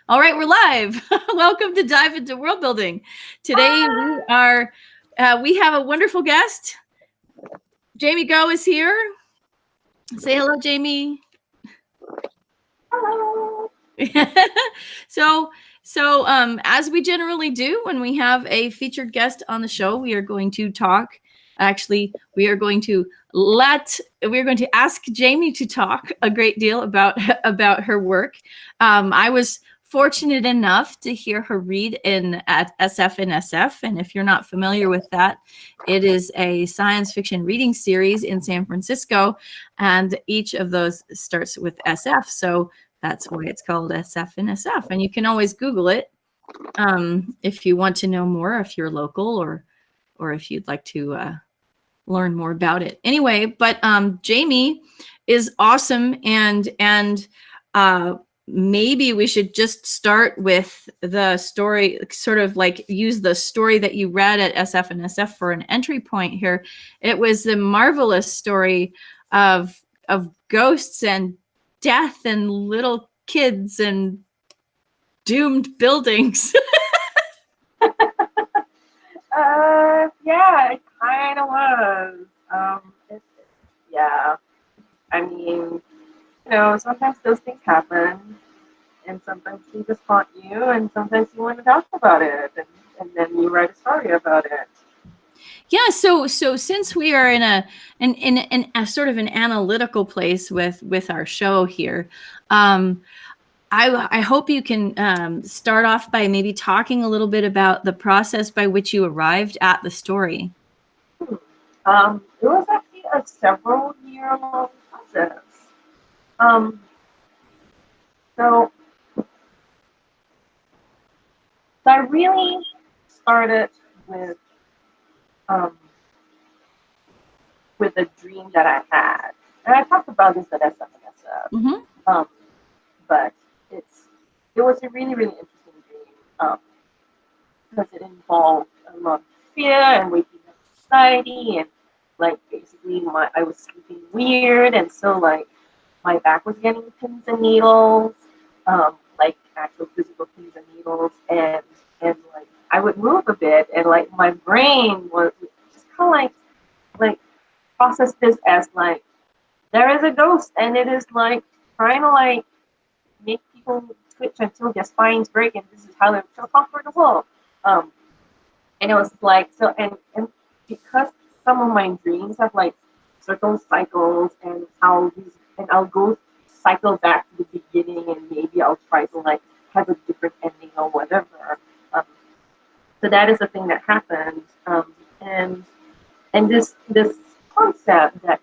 All right, we're live. Welcome to Dive into World Building. Today we have a wonderful guest. Jaymee Goh is here. Say hello, Jaymee. Hello. So, as we generally do when we have a featured guest on the show, we are going to talk. Actually, we are going to ask Jaymee to talk a great deal about her work. I was fortunate enough to hear her read at SF and SF, and if you're not familiar with that, it is a science fiction reading series in San Francisco, and each of those starts with SF. So that's why it's called SF and SF. And you can always Google it if you want to know more, if you're local, or if you'd like to learn more about it. Anyway, but Jaymee is awesome, and maybe we should just start with the story, sort of like use the story that you read at SF and SF for an entry point here. It was the marvelous story of ghosts and death and little kids and doomed buildings. Yeah, it kind of was. Yeah. I mean, sometimes those things happen, and sometimes they just haunt you, and sometimes you want to talk about it, and then you write a story about it. Yeah, so since we are in a sort of an analytical place with our show here, I hope you can start off by maybe talking a little bit about the process by which you arrived at the story. It was actually a several-year-long process. Um, so, so I really started with um, with a dream that I had, and I talked about this at SMSF. Mm-hmm. Um, but it was a really interesting dream because it involved a lot of fear and waking up society, and like basically I was sleeping weird, and so like my back was getting pins and needles, like actual physical pins and needles, and like I would move a bit, and like my brain was just kind of like process this as like there is a ghost, and it is like trying to like make people twitch until their spines break, and this is how they feel comfortable. Um, and it was like so, and because some of my dreams have like certain cycles, and I'll go cycle back to the beginning, and maybe I'll try to like have a different ending or whatever. Um, so that is the thing that happened, and this concept that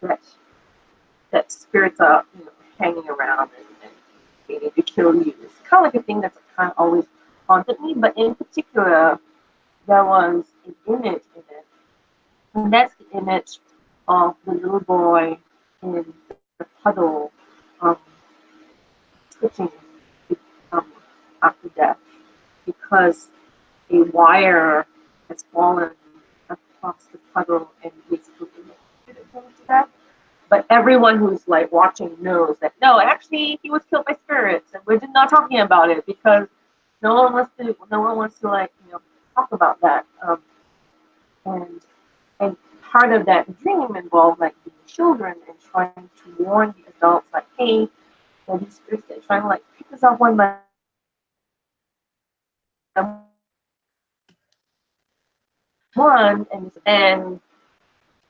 that that spirits are hanging around and waiting to kill you. It's kind of like a thing that's kind of always haunted me. But in particular, there was an image in it, and that's the image of the little boy in the puddle, um, twitching um, after death because a wire has fallen across the puddle and basically electrocuted him to death. But everyone who's like watching knows that no, actually he was killed by spirits, and we're just not talking about it because no one wants to like talk about that. And and part of that dream involved like being children and trying to warn the adults like, hey, these spirits are trying to like pick us up one by one, and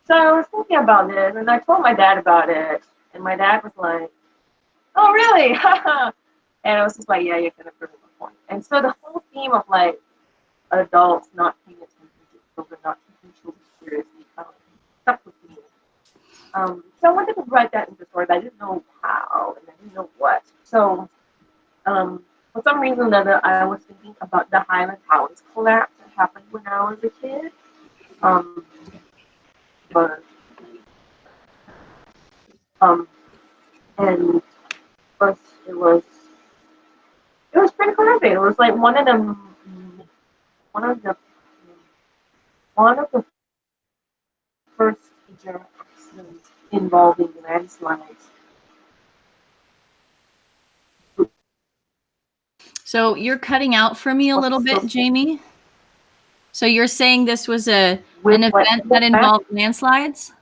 so I was thinking about this, and I told my dad about it, and my dad was like, "Oh, really?" And I was just like, "Yeah, you're gonna prove my point." And so the whole theme of like adults not paying attention to children, not taking children seriously, stuck with me. So I wanted to write that into the story, but I didn't know how, and I didn't know what. So for some reason or another, I was thinking about the Highland Towers collapse that happened when I was a kid. Um, but um, and first it was pretty horrific. It was like one of the one of the first major accidents involving landslides So you're cutting out for me a little bit, Jaymee. So you're saying this was an event that involved landslides?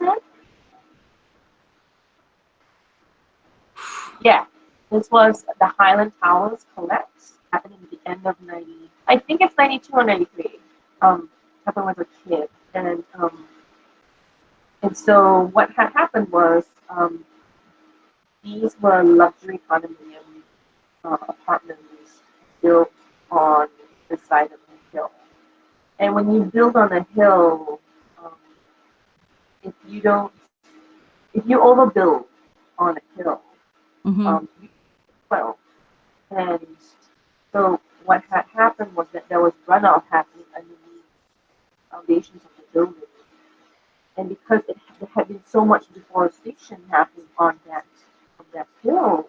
Yeah, this was the Highland Towers collapse happening at the end of 90. I think it's 92 or 93. Happened with a kid, and so what had happened was these were luxury condominium apartments built on the side of a hill. And when you build on a hill, um, if you don't, if you overbuild on a hill, you well, and so what had happened was that there was runoff happening underneath foundations of the building, and because there had been so much deforestation happening on that hill,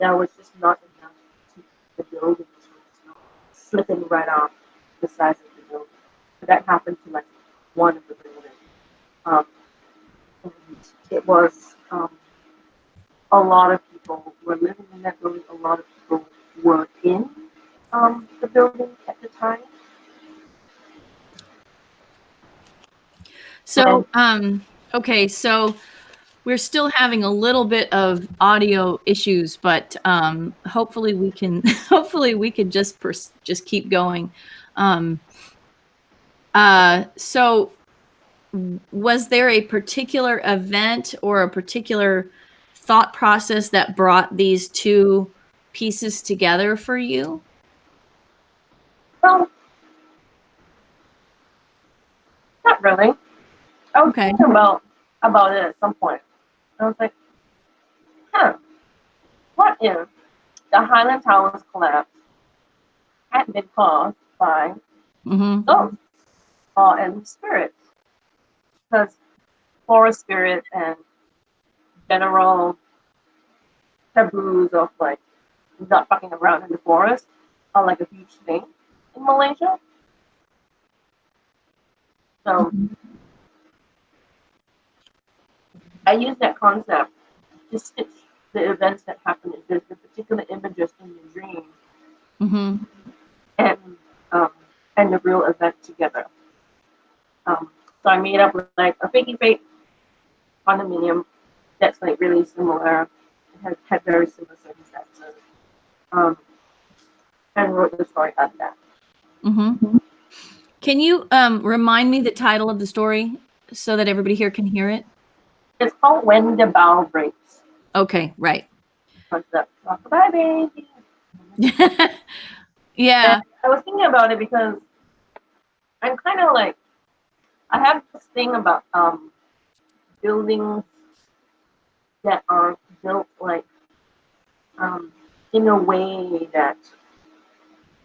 there was just not enough to keep the buildings from slipping right off the sides of the building. So that happened to like one of the buildings. Um, and it was a lot of people were living in that building. A lot of people were in the building at the time. So, okay, so we're still having a little bit of audio issues, but hopefully we can hopefully we could just keep going. So was there a particular event or a particular thought process that brought these two pieces together for you? Well, not really. I was thinking about it at some point. I was like, what if the Highland Towers collapse had been caused by ghosts and spirits? Because forest spirit and general taboos of like not fucking around in the forest are like a huge thing in Malaysia. So I use that concept to stitch the events that happen in the particular images in the dream and the real event together. So I made up like a fake condominium that's like really similar. It had very similar circumstances. And wrote the story out of that. Can you remind me the title of the story so that everybody here can hear it? It's called When the Bow Breaks. Okay, right. Bye, baby. Yeah. And I was thinking about it because I'm kind of like, I have this thing about buildings that are built like in a way that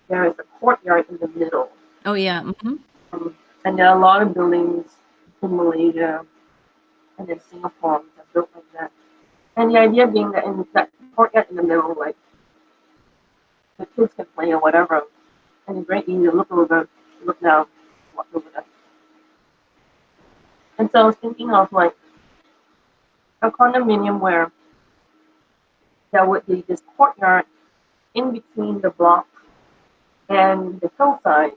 there is a courtyard in the middle. Oh, yeah. And there are a lot of buildings in Malaysia and in Singapore that are built like that. And the idea being that in that courtyard in the middle, like the kids can play or whatever, and it's very easy to look over, look down, walk over there. And so I was thinking of like a condominium where there would be this courtyard in between the block and the hillside.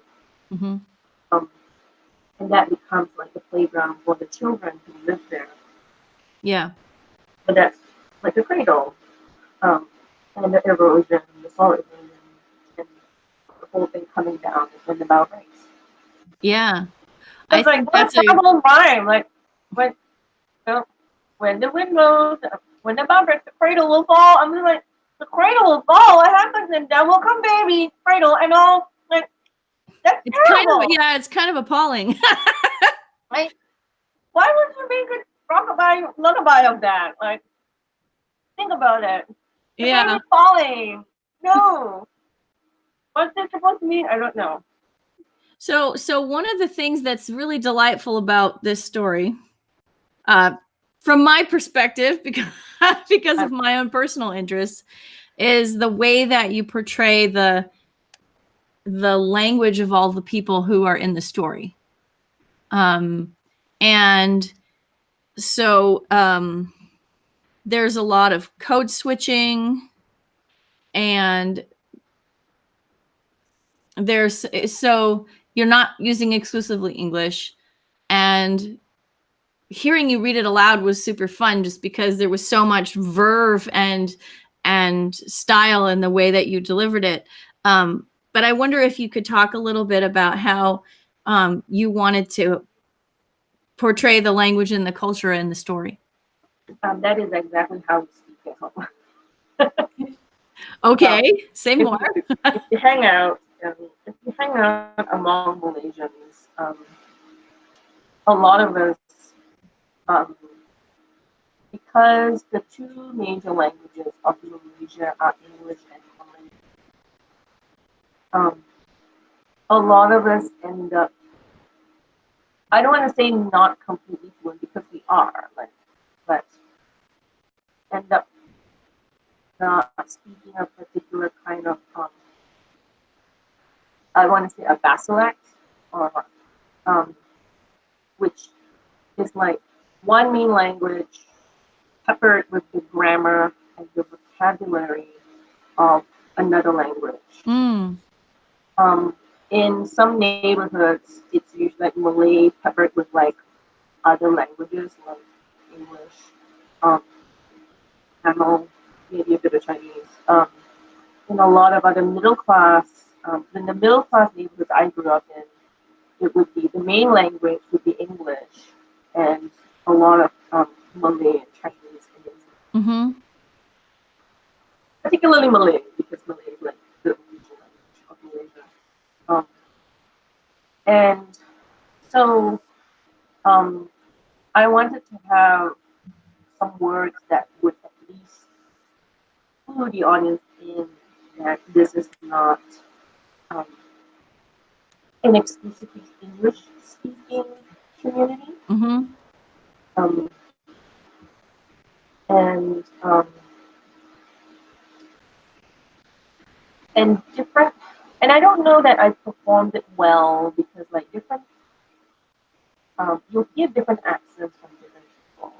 And that becomes like a playground for the children who live there. Yeah. But that's like a cradle. And the erosion, the soil erosion, and the whole thing coming down is when the bow breaks. Yeah. It's like, that's a whole rhyme. Like, when the wind blows, when the bow breaks, the cradle will fall. I'm just like, the cradle will fall. What happens? And down will come baby. Cradle. I know. Like, that's terrible. It's kind of appalling. Like, why would you make a lullaby of that? Like, think about it. The baby falling. No. What's it supposed to mean? I don't know. So one of the things that's really delightful about this story, from my perspective, because of my own personal interests, is the way that you portray the language of all the people who are in the story. And so there's a lot of code switching and there's so you're not using exclusively English, and hearing you read it aloud was super fun just because there was so much verve and style in the way that you delivered it. But I wonder if you could talk a little bit about how you wanted to portray the language and the culture in the story. That is exactly how we speak at home. Okay, say more. If you hang out, if you hang out among Malaysians, a lot of us, um, because the two major languages of Malaysia are English and Malay, um, a lot of us end up, I don't want to say not completely fluent because we are, like, but end up not speaking a particular kind of, I want to say a basilac, or which is like one main language peppered with the grammar and the vocabulary of another language. Mm. In some neighborhoods, it's usually like Malay peppered with like other languages like English, um, Tamil, maybe a bit of Chinese. In a lot of other middle class, in the middle class neighborhoods I grew up in, it would be the main language would be English, and a lot of Malay and Chinese and Mm-hmm. particularly Malay because Malay is like the official language of Malaysia. And so I wanted to have some words that would at least clue the audience in that this is not um, an exclusively English speaking community. Mm-hmm. Um, and and different, and I don't know that I performed it well because like different you'll hear different accents from different people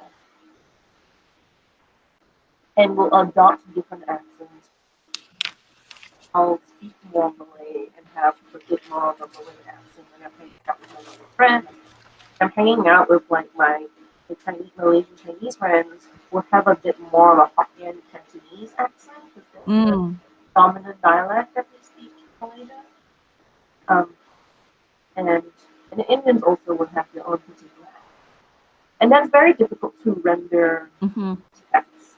and will adopt different accents. I'll speak more Malay and have a bit more of a Malay accent when I'm hanging out with my Malay friends. I'm hanging out with like my the Chinese Malaysian Chinese friends will have a bit more of a Hokkien Cantonese accent because that's the Mm. dominant dialect that we speak in Malaysia. Um, and the Indians also will have their own particular accent. And that's very difficult to render Mm-hmm. text.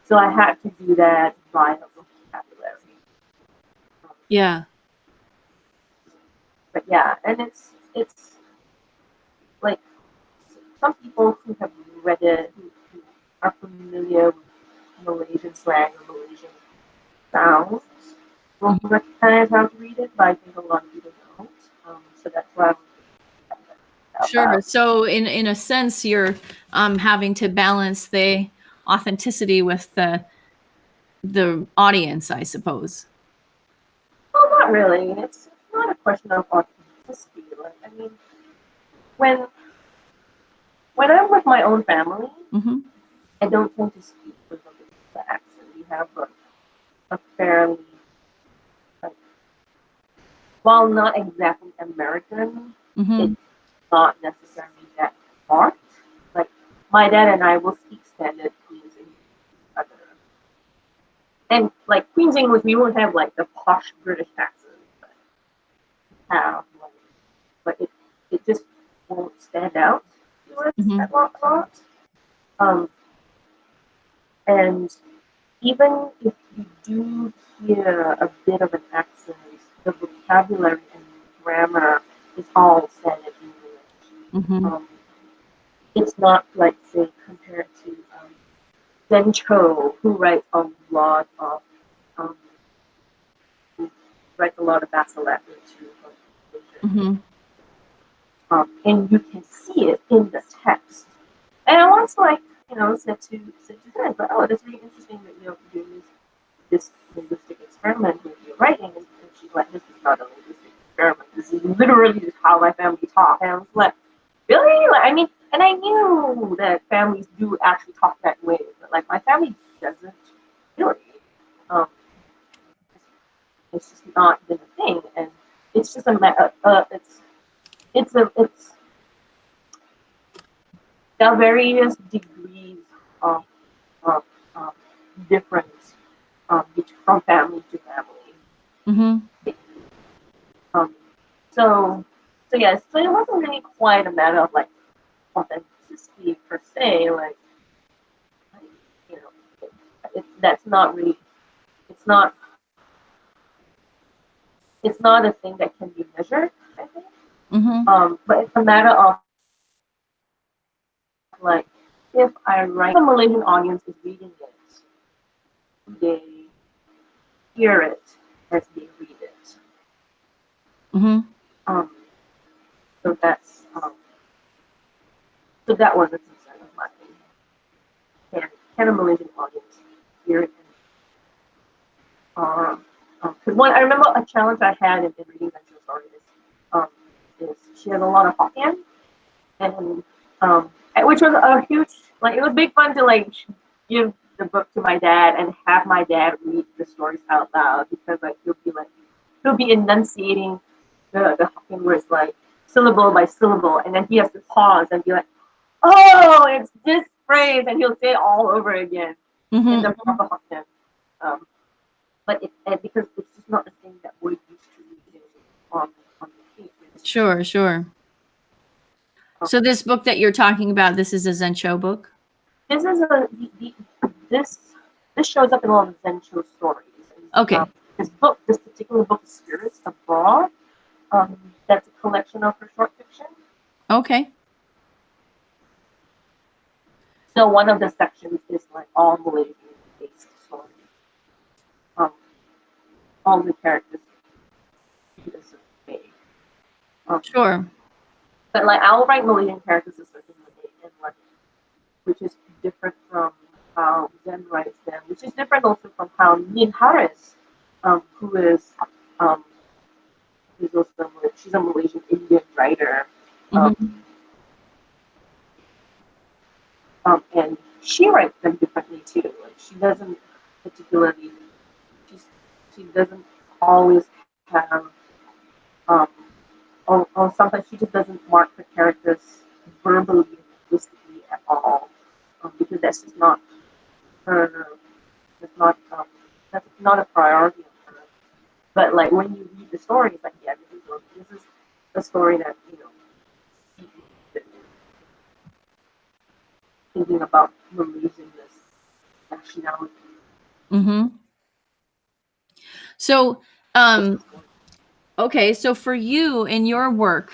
So I had to do that via vocabulary. Yeah. But yeah, and it's like some people who have read it, who are familiar with Malaysian slang or Malaysian sounds, will Mm-hmm. recognize how to read it, but I think a lot of people don't. So that's why I'm Sure. So in a sense, you're having to balance the authenticity with the audience, I suppose. well, not really. It's not a question of authenticity. Like, I mean, when when I'm with my own family, Mm-hmm. I don't tend to speak with the accent. We have a fairly, like, while not exactly American, Mm-hmm. it's not necessarily that marked. Like my dad and I will speak standard Queen's English with each other. And like Queen's English, we won't have like the posh British accent, but have like, but it just won't stand out to us Mm-hmm. a lot. Um, and even if you do hear a bit of an accent, the vocabulary and grammar is all standard English. Mm-hmm. It's not like say compared to Zen Cho, who writes a lot of um, who writes a lot of basilar into Mm-hmm. and you can see it in the text. And I once like said to her, but oh, that's really interesting that you're doing this linguistic experiment with your writing, and she's like, this is not a linguistic experiment. This is literally just how my family talk. And I was like, really? Like, I mean, and I knew that families do actually talk that way, but like my family doesn't really. Um, it's just not been a thing, and it's just it's there are various degrees of of um, difference from family to family. Mm-hmm. Um, so so yes, so it wasn't really quite a matter of like authenticity per se, like you know, that's not really it's not it's not a thing that can be measured, I think. Mm-hmm. But it's a matter of like if I write, the Malaysian audience is reading it, they hear it as they read it. Mm-hmm. Um, so that's so that was a concern of mine. Can a Malaysian audience hear it? Because one, I remember a challenge I had in reading Venture Story um, is she has a lot of Hokkien, and which was a huge, like it was big fun to like give the book to my dad and have my dad read the stories out loud because like he'll be enunciating the Hokkien words like syllable by syllable, and then he has to pause and be like, oh, it's this phrase, and he'll say it all over again in the Mm-hmm. proper Hokkien. Um, but because it's just not the thing that we're used to reading on on the page. Sure, sure. Um, So this book that you're talking about, this is a Zen Show book? this is this this shows up in a lot of Zen show stories. Okay. This particular book, Spirits Abroad, that's a collection of her short fiction. Okay. So one of the sections is like all Malaysian-based stories. Um, all the characters read a certain way. Um, Sure. but like I'll write Malaysian characters a certain way, and like which is different from how Zen writes them, which is different also from how Nin Harris, who is um, who's also she's a Malaysian Indian writer, um, Mm-hmm. and she writes them differently too. Like she doesn't particularly, she's, she doesn't always have, um, or sometimes she just doesn't mark her characters verbally, linguistically at all, because that's just not her. That's not that's not a priority of her. But like when you read the story, it's like yeah, this is a story that thinking about Malaysian nationality. Mm-hmm. So, okay, so for you in your work,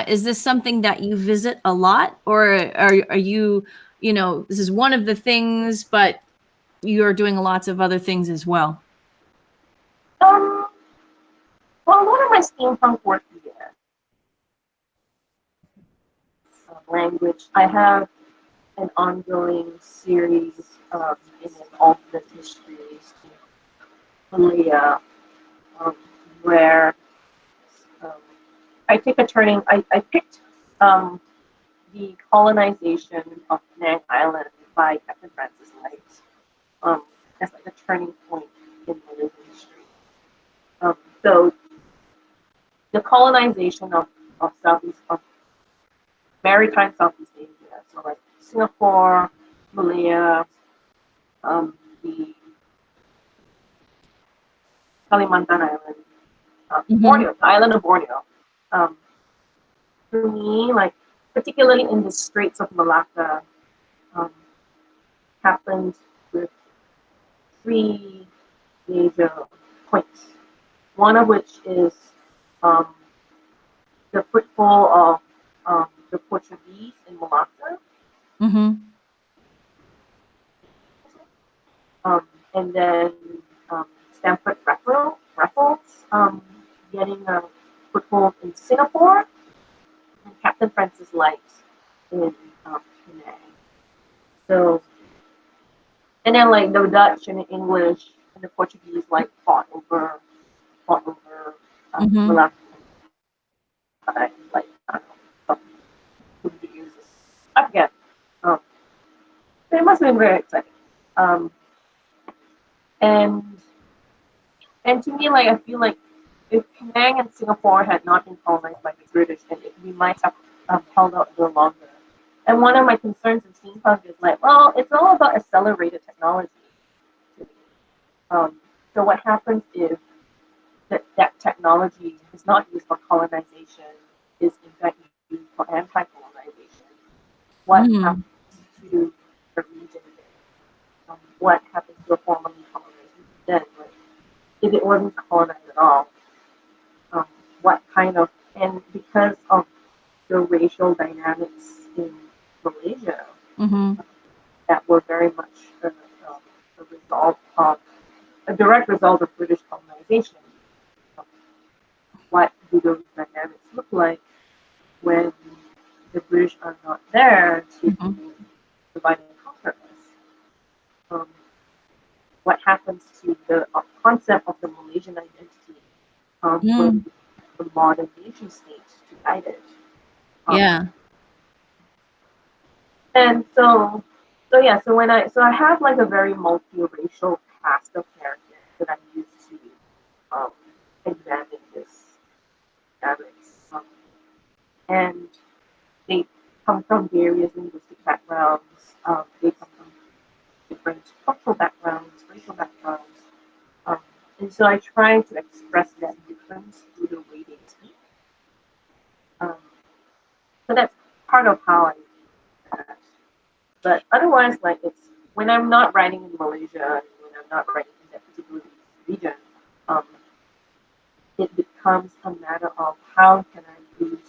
is this something that you visit a lot, or are you, this is one of the things, but you're doing lots of other things as well? Um, well, one of my steampunk work is language. I have an ongoing series in an alternate histories in Malaya, um, where um, I take a turning. I picked um, the colonization of Penang Island by Captain Francis Light um, as like a turning point in Malaysian history. So the colonization of Southeast of maritime Southeast Asia, so like Singapore, Malaya, the Kalimantan Island, Mm-hmm. Borneo, the island of Borneo. Um, for me, like particularly in the Straits of Malacca, um, happened with three major points. One of which is um, the footfall of the Portuguese in Malacca, Mm-hmm. and then um, Stanford Raffles getting a foothold in Singapore, and Captain Francis Light in Penang. So, and then like the Dutch and the English and the Portuguese like fought over Mm-hmm. Malacca, like I don't know, some years. I forget. Um, it must have been very exciting. Um, and and to me, like I feel like if Penang and Singapore had not been colonized by the British, then we might have held out a little longer. And one of my concerns in steampunk is like, well, it's all about accelerated technology. So what happens if that technology is not used for colonization, is in fact used for anti-colonization? What Mm. happens to the region? What happens to a formerly colonized region then? Like, if it wasn't colonized at all, um, what kind of, and because of the racial dynamics in Malaysia Mm-hmm. that were very much a result of a direct result of British colonization. What do those dynamics look like when the British are not there to Mm-hmm. divide and conquer us? Um, what happens to the concept of the Malaysian identity when Mm. the modern nation state to guide it? Um, Yeah. and so I have like a very multiracial cast of characters that I'm used to um, examine this dynamics. And they come from various linguistic backgrounds. They come from different cultural backgrounds, racial backgrounds. Um, and so I try to express that difference through the way they speak. Um, so that's part of how I do that. But otherwise, like it's when I'm not writing in Malaysia, when I'm not writing in that particular region, um, it becomes a matter of how can I use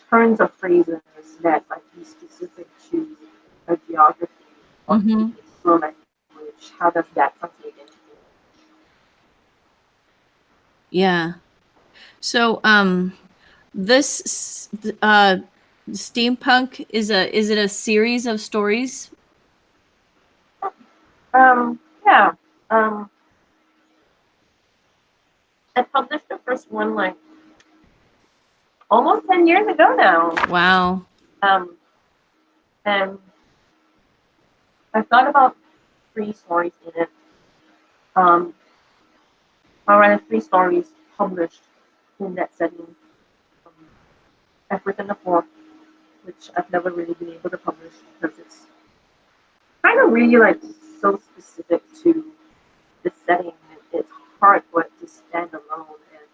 turns of phrases that might be specific to a geography or to Mm-hmm. a language. How does that translate into Yeah. So, this steampunk is it a series of stories? Yeah. Um, I published the first one like almost 10 years ago now. Wow. Um, and I've got about three stories in it. Um, or rather, three stories published in that setting. Um, I've written a fourth, which I've never really been able to publish because it's kind of really like so specific to the setting. It's hard for it to stand alone, and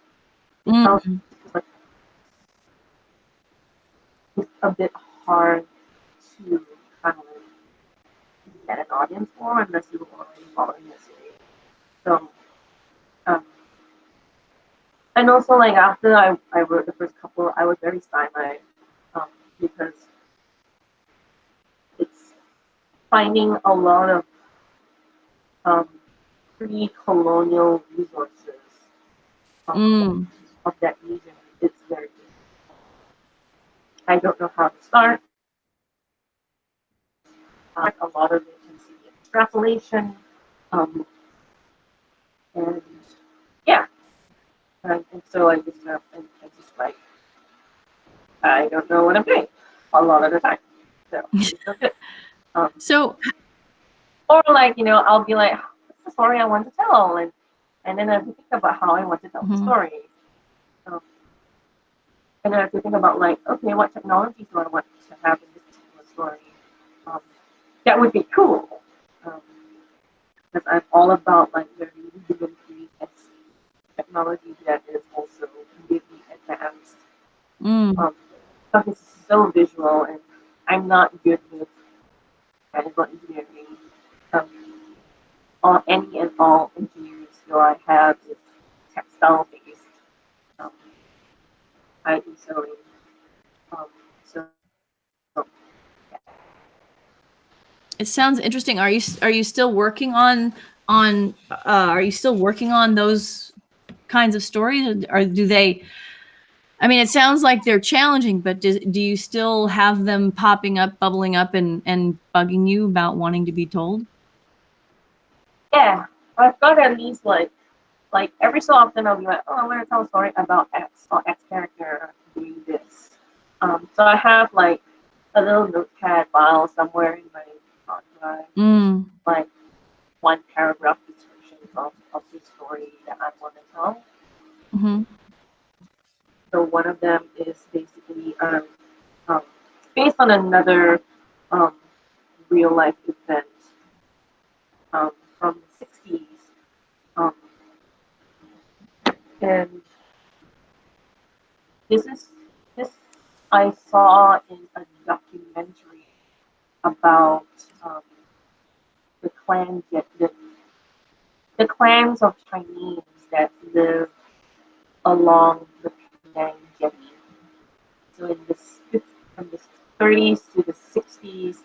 it felt Mm. like it's a bit hard to kind of get an audience for unless you're already following the series. So, um, and also like after I wrote the first couple, I was very silent because it's finding a lot of um, pre-colonial resources um, Mm. of that region. It's very I don't know how to start. A lot of it can see extrapolation, and yeah, and so I just like I don't know what I'm doing a lot of the time. So it's so good. Um, So, or like I'll be like, what's the story I want to tell, and then I have to think about how I want to tell the mhm. story. Um, and then I have to think about like, okay, what technologies do I want to have in this particular story? Um, that would be cool. Um, because I'm all about like the really rudimentary technology that is also really advanced. Mm. Um, stuff is so visual, and I'm not good with mechanical engineering. Um, any and all engineering skill I have is textile based. Um, I do sewing. Um, so It sounds interesting. Are you still working on are you still working on those kinds of stories, or do they? I mean, it sounds like they're challenging, but do you still have them popping up, bubbling up, and bugging you about wanting to be told? yeah, I've got at least like every so often I'll be like, oh, I want to tell a story about X or X character doing this. So I have like a little notepad file somewhere in my hard drive, Mm. like one paragraph description of the story that I want to tell. Mm-hmm. So one of them is basically um, based on another um, real life event um, from the 60s. Um, and this I saw in a documentary about um, the the clans of Chinese that live along the Penang Jetty. So from the 30s to the 60s,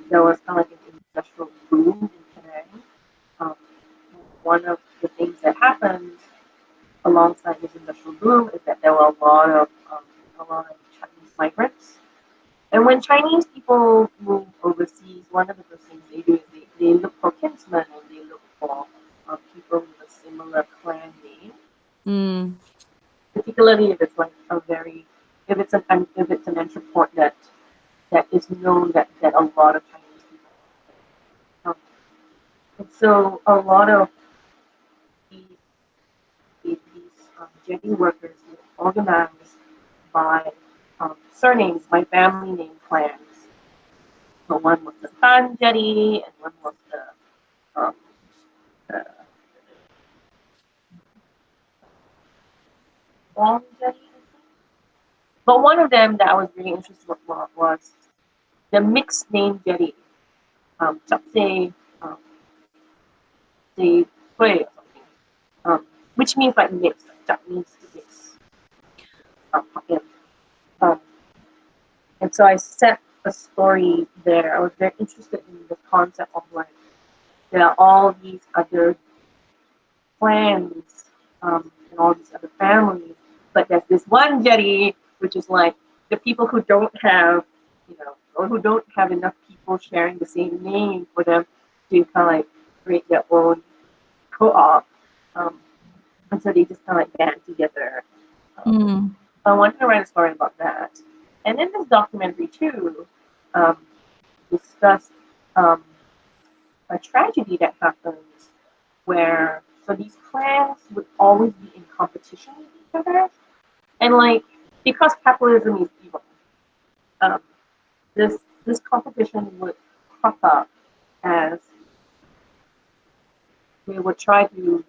there was kind of like an industrial boom in Penang. Um, one of the things that happened alongside this industrial boom is that there were a lot of Chinese migrants. And when Chinese people move overseas, one of the first things they do is they look for kinsmen and they look for people with a similar clan name, Mm. particularly if it's like a very if it's an entreport that is known that a lot of Chinese people. And so a lot of these jetty workers were organized by surnames, by family name clans. So one was the Tan Jetty, and one was the Wong Jetty. But one of them that I was really interested in was the mixed name jetty, Chapse, um, Say Hui or something, which means like mix, like Chap means to mix. Yeah. Um, and so I set a story there. I was very interested in the concept of like there are all these other clans and all these other families, but there's this one jetty which is like the people who don't have, or who don't have enough people sharing the same name for them to kind of like create their own co-op, um, and so they just kind of like band together. Um, Mm. I wanted to write a story about that, and in this documentary too, um, discussed um, a tragedy that happened where so these clans would always be in competition with each other, and like because capitalism is evil, um, this competition would crop up as they would try to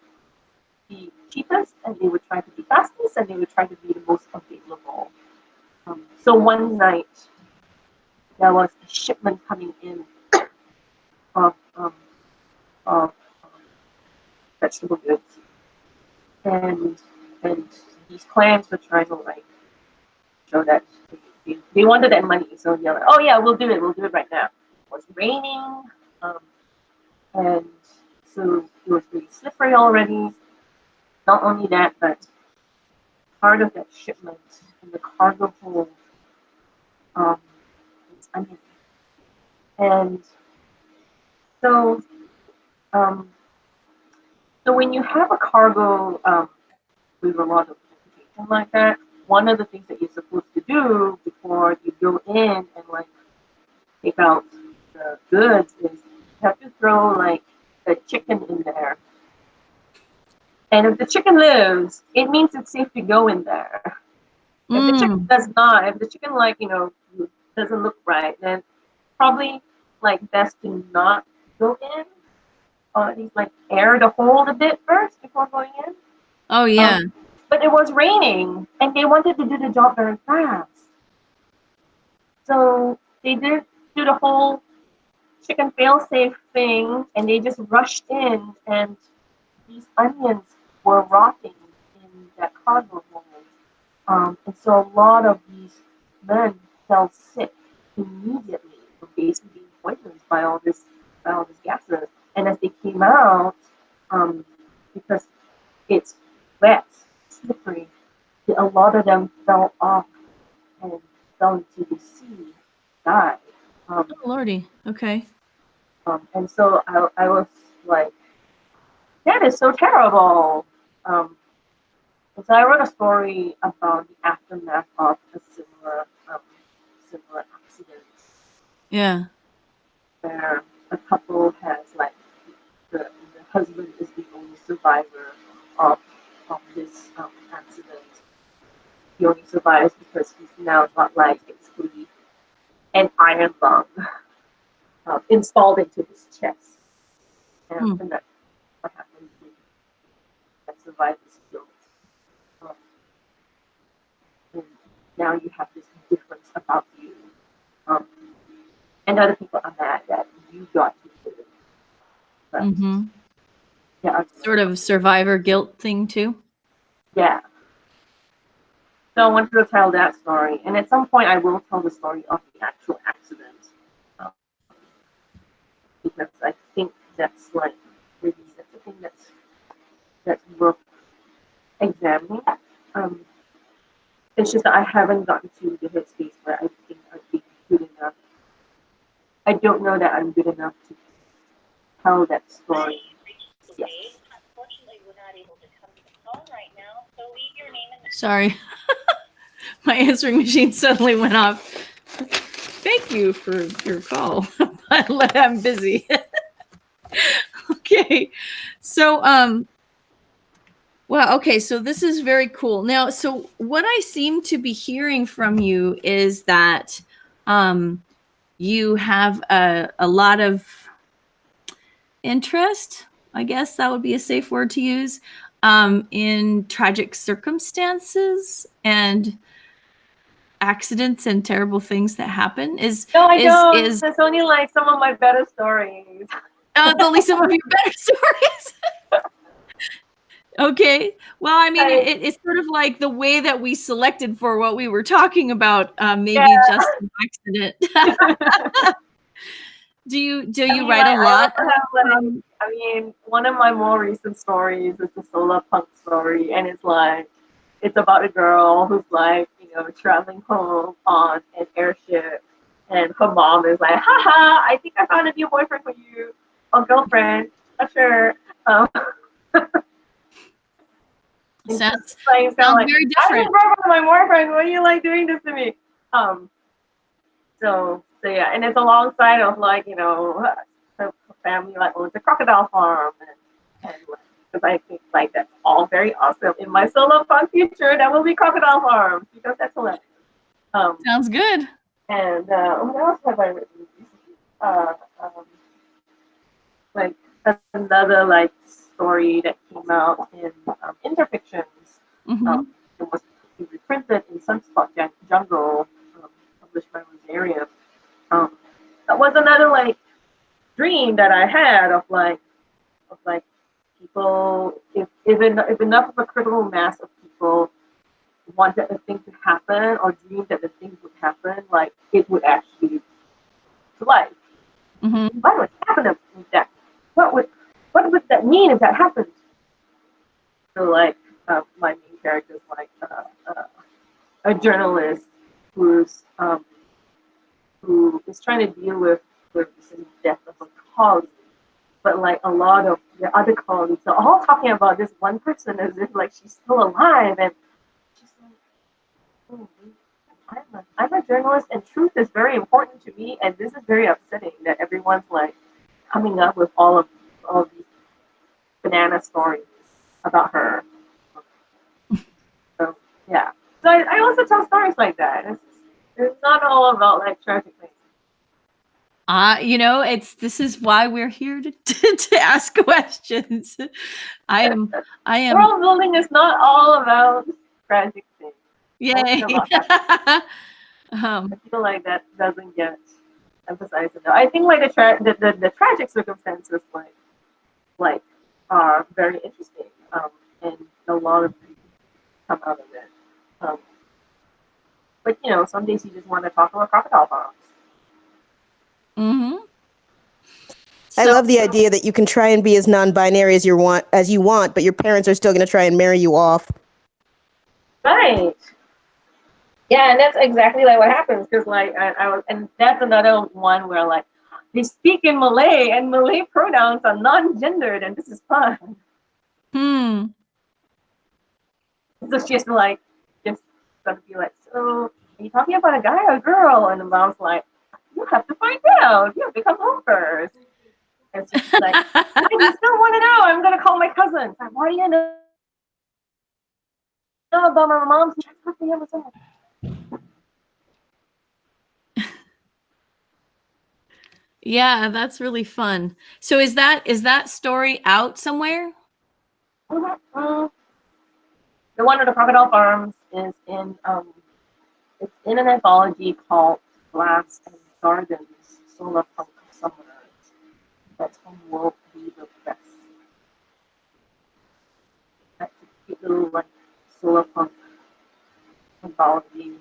be cheapest, and they would try to be fastest, and they would try to be the most available. So one night there was a shipment coming in of of vegetable goods, and and these clans were trying to like show that they wanted that money, so they're like, oh yeah, we'll do it right now. It was raining, um, and so it was really slippery already. Not only that, but part of that shipment in the cargo hold um, was onion. And so, um, so when you have a cargo with a lot of transportation like that, one of the things that you're supposed to do before you go in and like take out the goods is you have to throw like a chicken in there. And if the chicken lives, it means it's safe to go in there. If the chicken Mm. does not, if the chicken like doesn't look right, then probably like best to not go in, or at least like air the hold a bit first before going in. Oh Um, yeah. but it was raining, and they wanted to do the job very fast, so they did do the whole chicken fail-safe thing, and they just rushed in, and these onions were rotting in that cargo hold. And so a lot of these men fell sick immediately from basically being poisoned by all these gases. And as they came out, um, because it's wet, slippery, a lot of them fell off and fell into the sea, died. Um, Oh, Lordy. Okay. and so I was like, that is so terrible. Um, and so I wrote a story about the aftermath of a similar accident Yeah. where a couple has like the husband is the only survivor of of this accident, he only survives because he's now got like basically an iron lung installed into his chest. And that's what happens when that survived is killed. Um, and now you have this difference about you. Um, and other people are mad that you got to live. But, yeah, Sort of survivor guilt thing too. yeah. So I wanted to tell that story, and at some point I will tell the story of the actual accident, um, because I think that's like maybe that's the thing that's worth examining. Um, it's just that I haven't gotten to the headspace where I think I'd be good enough. I don't know that I'm good enough to tell that story. Yes. Sorry. My answering machine suddenly went off. Thank you for your call. I'm busy. Okay. So, well, okay. So this is very cool. Now, so what I seem to be hearing from you is that you have a lot of interest, I guess that would be a safe word to use, in tragic circumstances and accidents and terrible things that happen. No, I don't. It's only like some of my better stories. Oh, it's only some of your better stories. Okay. Well, I mean, it's sort of like the way that we selected for what we were talking about, maybe just an accident. Do you write a lot? I mean, one of my more recent stories is the solar punk story, and it's about a girl who's like, traveling home on an airship, and her mom is like, haha, I think I found a new boyfriend for you, or girlfriend, not sure. Sounds like, very different. I just broke up with my boyfriend. What are you like doing this to me? So yeah, and it's alongside of like, her family like owns a crocodile farm, and because I think like that's all very awesome. In my solo fun future, that will be crocodile farms because that's hilarious. Sounds good. And what else have I written recently? Like another like story that came out in Interfictions. It was reprinted in Sunspot Jungle, published by Rosarium. That was another like dream that I had of like people, if enough of a critical mass of people wanted a thing to happen or dreamed that the thing would happen, like it would actually to life. What would happen with that? What would that mean if that happened? So like my main character is like a journalist who is trying to deal with the death of a colleague, but like a lot of the other colleagues are all talking about this one person as if like she's still alive, and she's like, I'm a journalist, and truth is very important to me, and this is very upsetting that everyone's like coming up with all of these banana stories about her. So yeah, so I also tell stories like that. It's not all about like tragic things. This is why we're here to ask questions. I am. Worldbuilding is not all about tragic things. Yay! I feel like that doesn't get emphasized enough. I think like the tragic circumstances like are very interesting, and a lot of people come out of it. But some days you just want to talk about crocodile farms. I love the idea that you can try and be as non-binary as you want, but your parents are still going to try and marry you off. Right. Yeah, and that's exactly like what happens, because like I was, and that's another one where like they speak in Malay, and Malay pronouns are non-gendered, and this is fun. So she's like, just gonna be like, so are you talking about a guy or a girl? And the mom's like, you have to find out. You have to come home first. And she's like, you still want to know? I'm gonna call my cousins. Like, why do you know? know about my mom's birthday as well. Yeah, that's really fun. So is that story out somewhere? Mm-hmm. The one with the crocodile farms is in it's in an anthology called Glass and Gardens, Solar Punk Summers. That's from Worldbuilding Press. That's a cute little like solar punk anthology.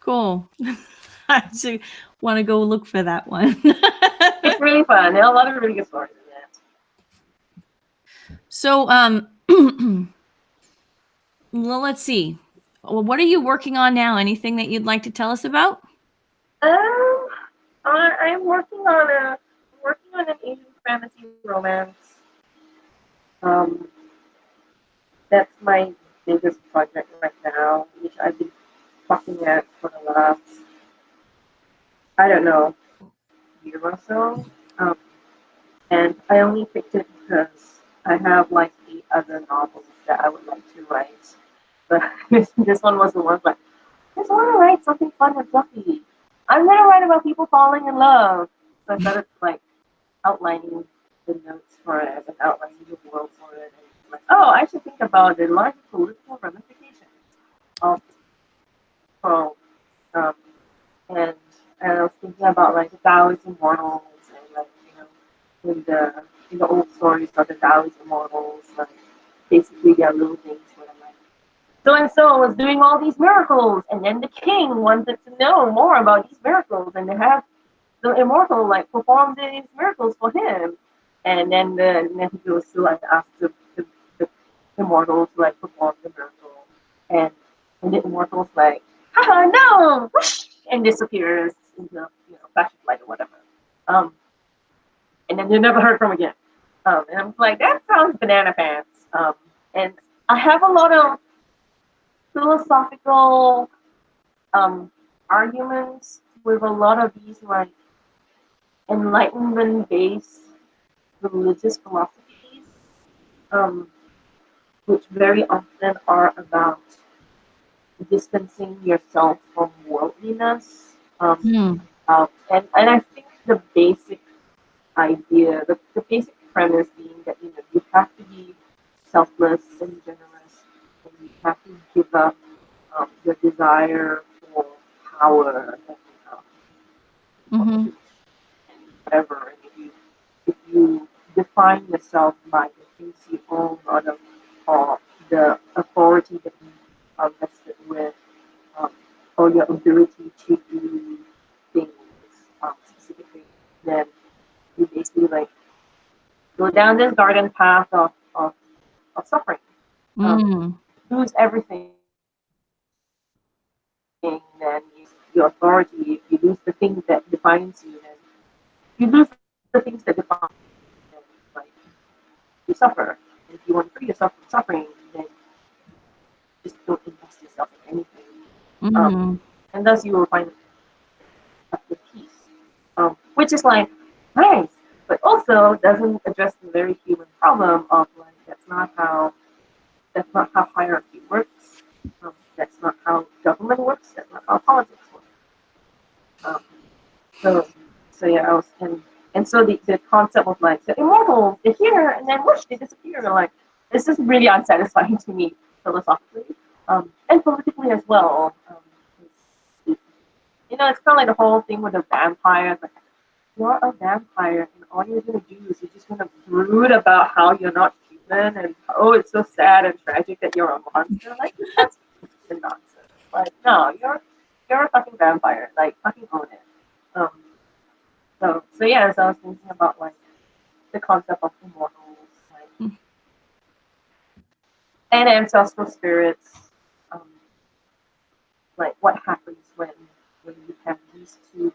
Cool. I actually want to go look for that one. It's really fun. There are a lot of really good stories in it. So, well, let's see. Well, what are you working on now? Anything that you'd like to tell us about? Um, I'm working on an Asian fantasy romance. Um, that's my biggest project right now, which I've been fucking at for the last, I don't know, year or so. Um, and I only picked it because I have like 8 other novels that I would like to write. But this one was the one like, I just want to write something fun and fluffy. I'm gonna write about people falling in love. So I started like outlining the notes for it and outlining the world for it. And like, oh, I should think about the larger political ramifications of this world. Um, and I was thinking about like the Taoist immortals and like in the old stories of the Taoist immortals, like basically there are little things where like so and so was doing all these miracles, and then the king wanted to know more about these miracles, and they have the immortal like perform these miracles for him, and then he goes to like ask the immortal to like perform the miracle, and and the immortal's like, haha, no, whoosh, and disappears into flash of light or whatever, and then you're never heard from again. And I'm like, that sounds banana pants. And I have a lot of philosophical um, arguments with a lot of these like enlightenment-based religious philosophies, um, which very often are about distancing yourself from worldliness. Hmm. And I think the basic idea, the basic premise being that you have to be selfless and generous, and you have to give up your desire for power and Mm-hmm. whatever. And if you define yourself by the things you own or the authority that you are vested with, um, or your ability to do things specifically, then you basically like go down this garden path of suffering. Um, Mm. lose everything, then you, your authority. You lose the things that defines you, then you lose the things that define you, and like you suffer. And if you want to free yourself from suffering, then just don't invest yourself in anything. Um, Mm. and thus you will find the peace, which is like nice, but also doesn't address the very human problem of like that's not how hierarchy works. That's not how government works. That's not how politics works. Um, so so yeah, I was and so the concept of like the immortals, they're here and then whoosh, they disappear. And like this is really unsatisfying to me philosophically, and politically as well. It's kind of like the whole thing with the vampires. Like, you're a vampire, and all you're gonna do is you're just gonna brood about how you're not human, and oh, it's so sad and tragic that you're a monster. Like that's nonsense. Like, no, you're a fucking vampire. Like, fucking own it. Um, so yeah, so I was thinking about like the concept of immortals, like and ancestral spirits. Um, like what happens when you have these two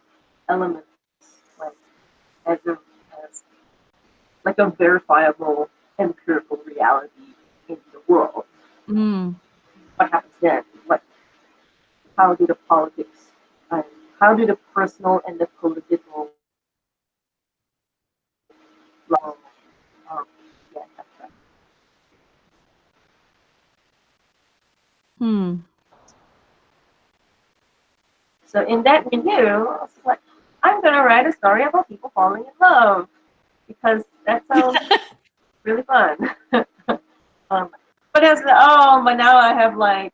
elements, like as a as like a verifiable empirical reality in the world. Mm. What happens then? How do the politics, uh, how do the personal and the political level, um, yeah, that's right. Hmm. So in that review, I was like, I'm gonna write a story about people falling in love because that sounds really fun. But it's but now I have like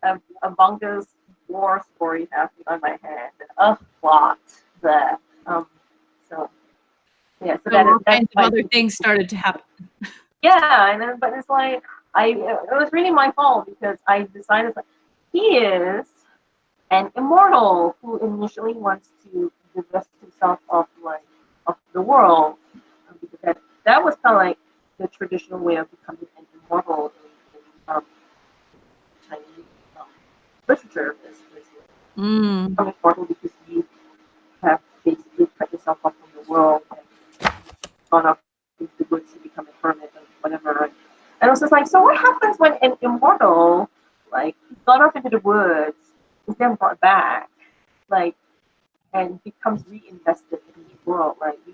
a bonkers war story happening on my hand. A plot that so yeah, so So all that's kinds of my other things started to happen. yeah, and then but it's like it was really my fault because I decided like he is an immortal who initially wants to divest himself of like of the world because that was kind of like the traditional way of becoming an immortal in Chinese um, literature is Mm. become immortal because you have basically cut yourself off from the world and gone off into the woods to become a hermit and whatever. Right? And I was just like, so what happens when an immortal like gone off into the woods is then brought back? Like and becomes reinvested in the world, right? Do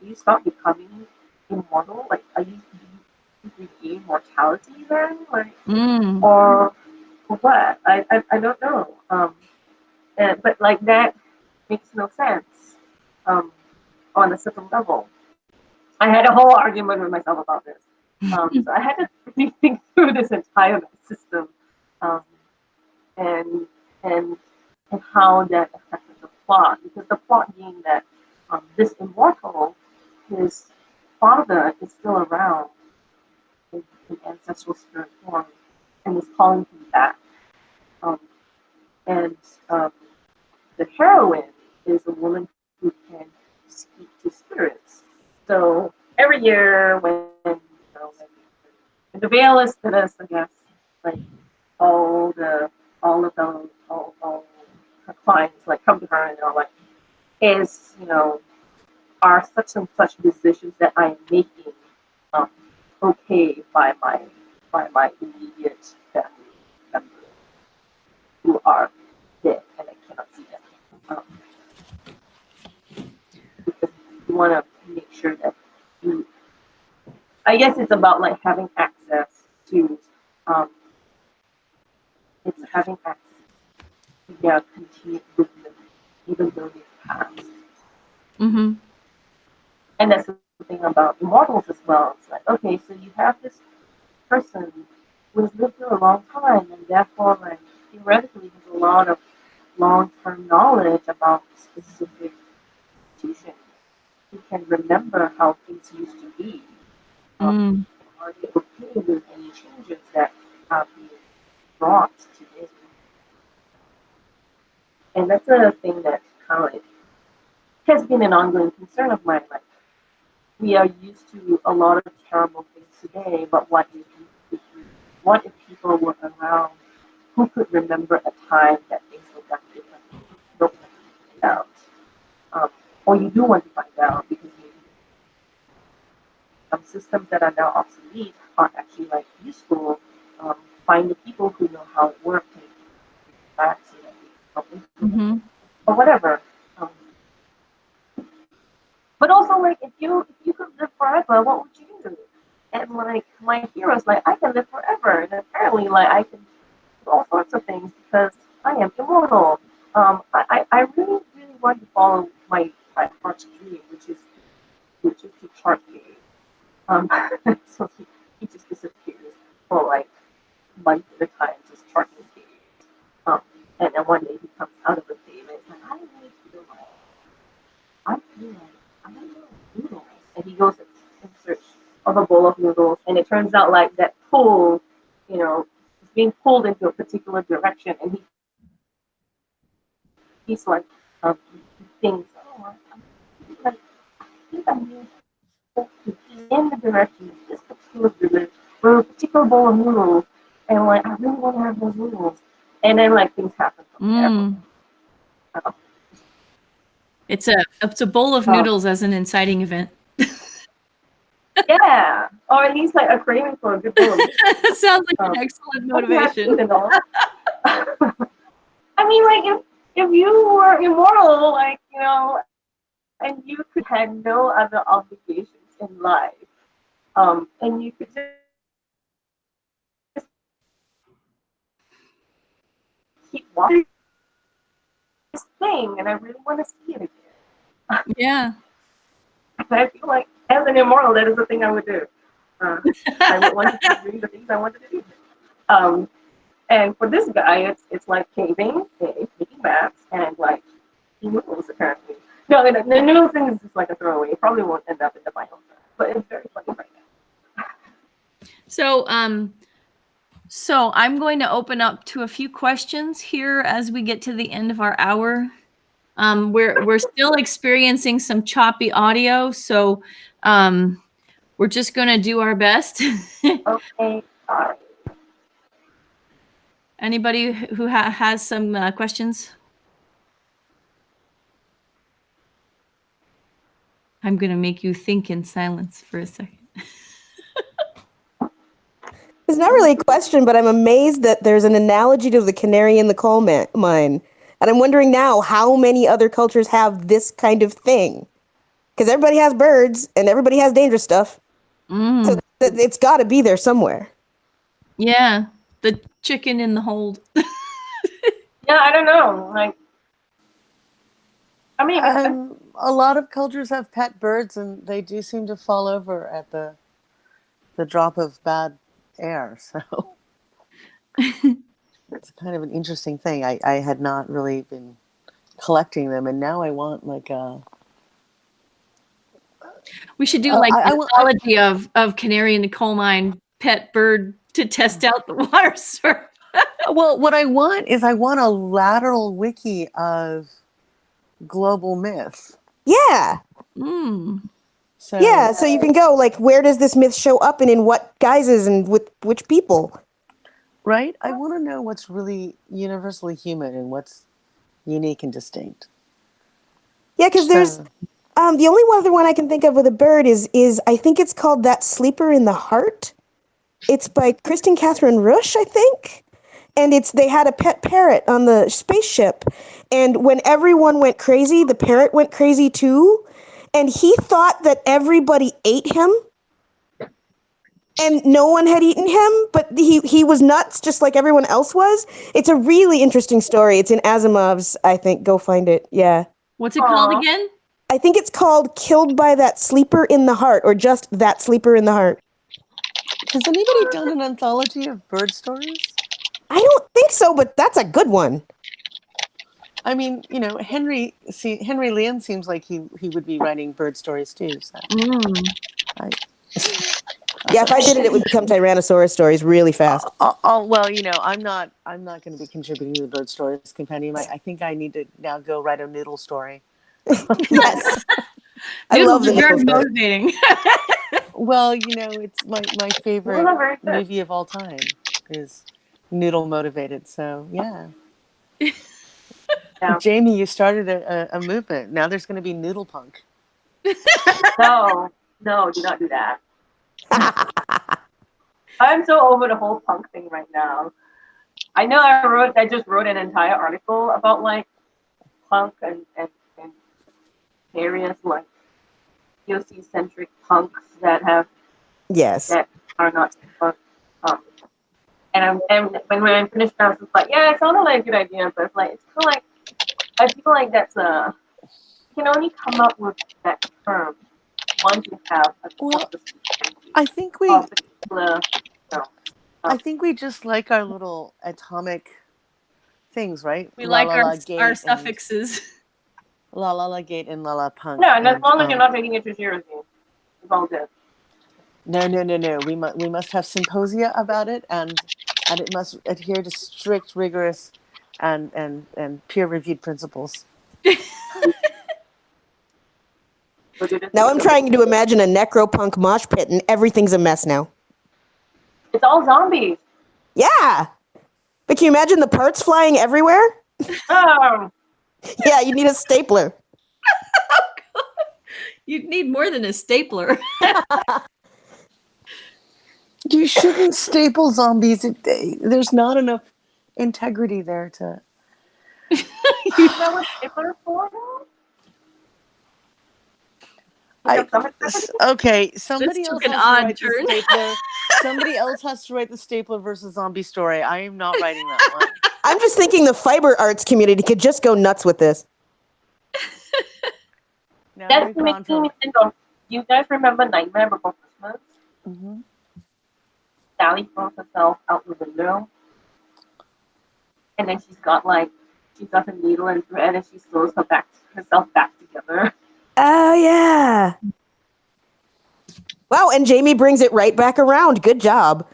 you start becoming immortal? Like, do you regain mortality then, like, Mm. or what? I don't know. But like that makes no sense. Um, on a certain level, I had a whole argument with myself about this. So I had to really think through this entire system, um, and and and how that affected the plot. Because the plot being that this immortal, his father is still around in ancestral spirit form and is calling him back. Um, and um, the heroine is a woman who can speak to spirits. So every year when the veil is thinnest, I guess, like all the all of them all her clients like come to her and they're like, is are such and such decisions that I'm making um, okay by my immediate family members who are dead and I cannot see them. Because you want to make sure that you I guess it's about like having access to um, it's having access to their continued wisdom even though they've passed. Mm-hmm. And that's the thing about immortals as well. It's like, okay, so you have this person who has lived through a long time and therefore like theoretically has a lot of long term knowledge about specific institutions. Who can remember how things used to be. Um, Mm. are they okay with any changes that are being brought today? And that's a thing that kind of like has been an ongoing concern of mine. Like we are used to a lot of terrible things today, but what if people were around who could remember a time that things were done differently? You don't want to find out, or you do want to find out because maybe some systems that are now obsolete are actually like useful. Find the people who know how it works and back so that we can help implement Mm-hmm. it or whatever. Um, but also like if you could live forever, what would you do? And like my hero's like I can live forever, and apparently like I can do all sorts of things because I am immortal. I really really want to follow my heart's dream, which is to chart game. Um, so he just disappears for like months at a time, just charting games. Um, and then one day he comes out of the game and he's like, I really feel like I don't know noodles. And he goes in search of a bowl of noodles, and it turns out like that pull, is being pulled into a particular direction, and he's like, he thinks, oh, like, I think I'm being pulled in the direction of this particular village for a particular bowl of noodles, and like I really want to have those noodles, and then like things happen from there. Mm. Um, It's a bowl of um, noodles as an inciting event. yeah, or at least like a craving for a good bowl of noodles. Sounds like an Um, excellent but yeah, food motivation. and all. I mean, like if you were immortal, like and you could had no other obligations in life, and you could just keep watching this thing, and I really want to see it again. Yeah. But I feel like as an immortal, that is the thing I would do. I would want to keep doing the things I wanted to do. And for this guy, it's like caving, making maps, and like he moves apparently. No, the noodle thing is just like a throwaway. It probably won't end up in the final draft, but it's very funny right now. So I'm going to open up to a few questions here as we get to the end of our hour. We're still experiencing some choppy audio, so we're just going to do our best. Okay, sorry. Anybody who has some questions? I'm going to make you think in silence for a second. It's not really a question, but I'm amazed that there's an analogy to the canary in the coal mine. And I'm wondering now how many other cultures have this kind of thing. Because everybody has birds and everybody has dangerous stuff. So it's got to be there somewhere. Yeah, the chicken in the hold. Yeah, I don't know. Like, I mean, a lot of cultures have pet birds, and they do seem to fall over at the drop of bad air. So it's kind of an interesting thing. I had not really been collecting them, and now I want like a. We should do like an anthology of canary in the coal mine pet bird to test out the water surf. Well, what I want is a lateral wiki of global myth. Yeah. So, yeah, so you can go like, where does this myth show up and in what guises and with which people? Right? I want to know what's really universally human and what's unique and distinct. Yeah, because there's the only other one I can think of with a bird is I think it's called That Sleeper in the Heart. It's by Kristen Catherine Rush, I think. And they had a pet parrot on the spaceship. And when everyone went crazy, the parrot went crazy too. And he thought that everybody ate him. And no one had eaten him, but he was nuts just like everyone else was. It's a really interesting story. It's in Asimov's, I think. Go find it. Yeah. What's it called again? I think it's called Killed by That Sleeper in the Heart, or just That Sleeper in the Heart. Has anybody done an anthology of bird stories? I don't think so, but that's a good one. I mean, Henry Leon seems like he would be writing bird stories too. So. Yeah, if I did it, it would become Tyrannosaurus stories really fast. Well, I'm not going to be contributing to the bird stories compendium. I think I need to now go write a noodle story. Yes, I love the very noodle story. motivating. Well, it's my favorite movie of all time is noodle motivated. So yeah. Jaymee, you started a movement. Now there's going to be noodle punk. No, do not do that. I'm so over the whole punk thing right now. I know I just wrote an entire article about like punk and various like POC-centric punks that are not punk. And when I finished, I was just like, yeah, it sounded like a good idea, but it's kind of like I feel like that's you can only come up with that term once you have a I think we just like our little atomic things, right? We like our suffixes. La la la gate and la la punk. Yeah, and as long as you're not taking it too seriously, it's all good. No. We must have symposia about it, and it must adhere to strict, rigorous, and peer-reviewed principles. Now I'm trying to imagine a necropunk mosh pit, and everything's a mess now. It's all zombies. Yeah, but can you imagine the parts flying everywhere? Oh. Yeah, you need a stapler. You'd need more than a stapler. You shouldn't staple zombies. There's not enough integrity there to. You know what stapler for? Okay, somebody else an has odd to write turn. the stapler. Somebody else has to write the stapler versus zombie story. I am not writing that one. I'm just thinking the fiber arts community could just go nuts with this. Now That's we've gone making me from. think of. You guys remember Nightmare Before Christmas? Mhm. Sally throws herself out the window, and then she's got a needle and thread, and she sews herself back together. Oh yeah. Wow, and Jaymee brings it right back around. Good job.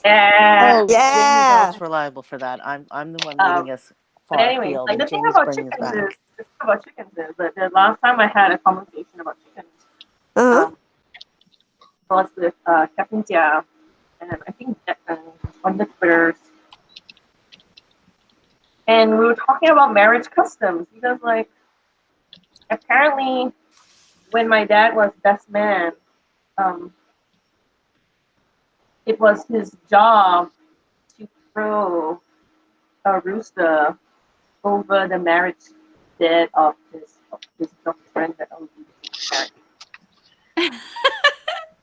Yeah. Oh, Jamie's Yeah. always reliable for that. I'm the one Um, leading us but far anyway, afield, like and the thing Jamie's about bringing us chickens is, back. that the last time I had a conversation about chickens, Uh-huh. was with Captain Jia, and I think on the Twitters, and we were talking about marriage customs because, like, apparently, when my dad was best man, um, it was his job to throw a rooster over the marriage bed of his girlfriend that was married.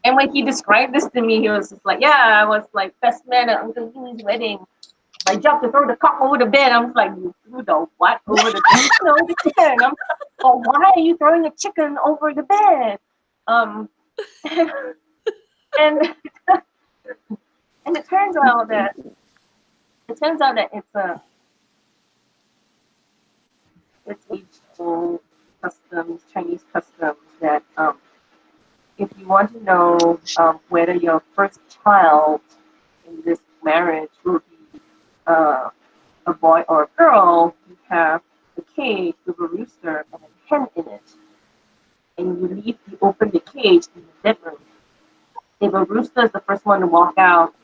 And when he described this to me, he was just like, "Yeah, I was like best man at Uncle Huey's wedding. My job to throw the cock over the bed." I was like, "You threw the what over the bed?" No, the chicken. I'm like, "Oh, why are you throwing a chicken over the bed?" Um, and and it turns out that it's age-old customs, Chinese customs that if you want to know whether your first child in this marriage will be a boy or a girl, you have a cage with a rooster and a hen in it, and you open the cage in the bedroom. If a rooster is the first one to walk out,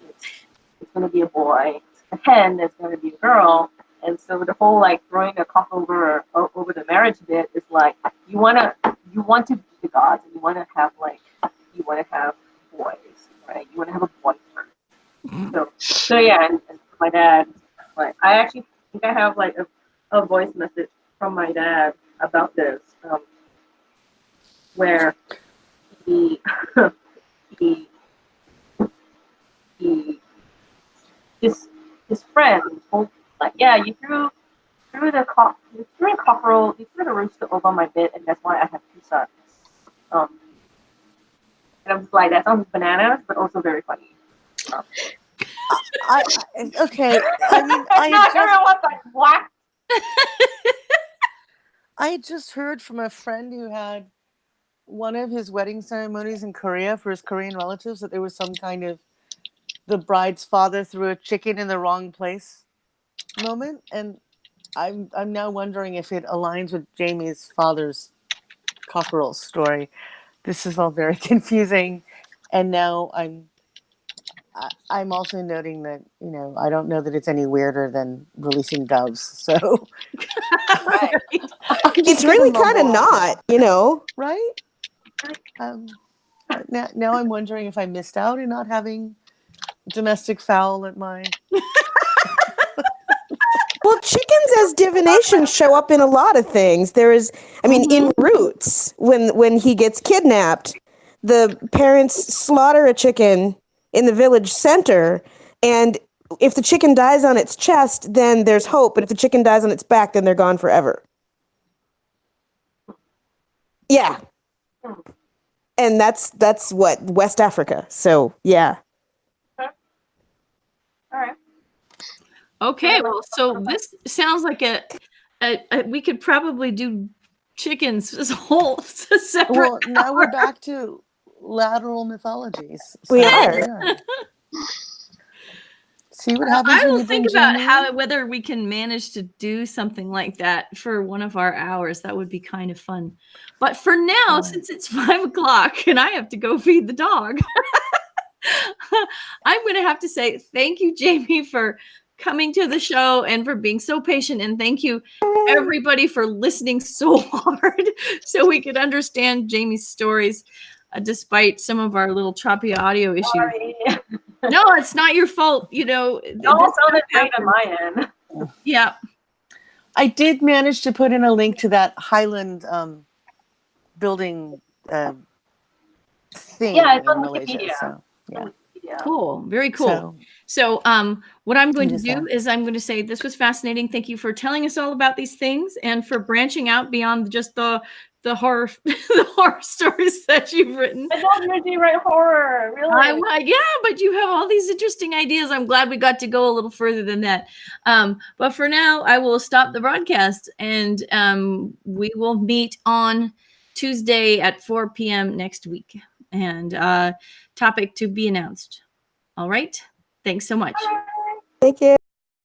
it's going to be a boy. A hen is going to be a girl. And so the whole like throwing a cock over the marriage bit is like you want to be the gods, and you want to have boys, right? You want to have a boy first. So yeah, and my dad, like I actually think I have like a voice message from my dad about this, where he he he his friend told me, like, yeah, you threw the rooster over my bed, and that's why I have two sons. Um, and I'm just like, that sounds bananas, but also very funny. Okay. I mean, Everyone's like, what? I had just heard from a friend who had one of his wedding ceremonies in Korea for his Korean relatives that there was some kind of the bride's father threw a chicken in the wrong place moment, and I'm now wondering if it aligns with Jamie's father's cockerel story. This is all very confusing, and now I'm also noting that I don't know that it's any weirder than releasing doves. So Right. I'm just It's gonna really kind of mumble on not, right? Um, now I'm wondering if I missed out in not having domestic fowl at my. Well, chickens as divination show up in a lot of things. In Roots, when he gets kidnapped, the parents slaughter a chicken in the village center, and if the chicken dies on its chest, then there's hope, but if the chicken dies on its back, then they're gone forever. Yeah. And that's what, West Africa. So, yeah. All right. Okay, well, so this sounds like a we could probably do chickens as whole separate. Well, now we're back to lateral mythologies. So We here are. we are. See what happens I when will you think bring about Jaymee in? whether we can manage to do something like that for one of our hours. That would be kind of fun. But for now, since it's 5 o'clock and I have to go feed the dog, I'm going to have to say thank you, Jaymee, for coming to the show and for being so patient. And thank you, everybody, for listening so hard so we could understand Jaymee's stories, despite some of our little choppy audio issues. Sorry. No, it's not your fault. It all sounded great on my end. Yeah. I did manage to put in a link to that Highland building thing Yeah, it's in on Malaysia. Wikipedia. So yeah. Yeah. Cool. Very cool. So what I'm going to do is I'm going to say this was fascinating. Thank you for telling us all about these things and for branching out beyond just the horror the horror stories that you've written. I don't usually write horror, really. Yeah, but you have all these interesting ideas. I'm glad we got to go a little further than that. But for now, I will stop the broadcast, and we will meet on Tuesday at 4 p.m. next week. And topic to be announced. All right. Thanks so much. Thank you.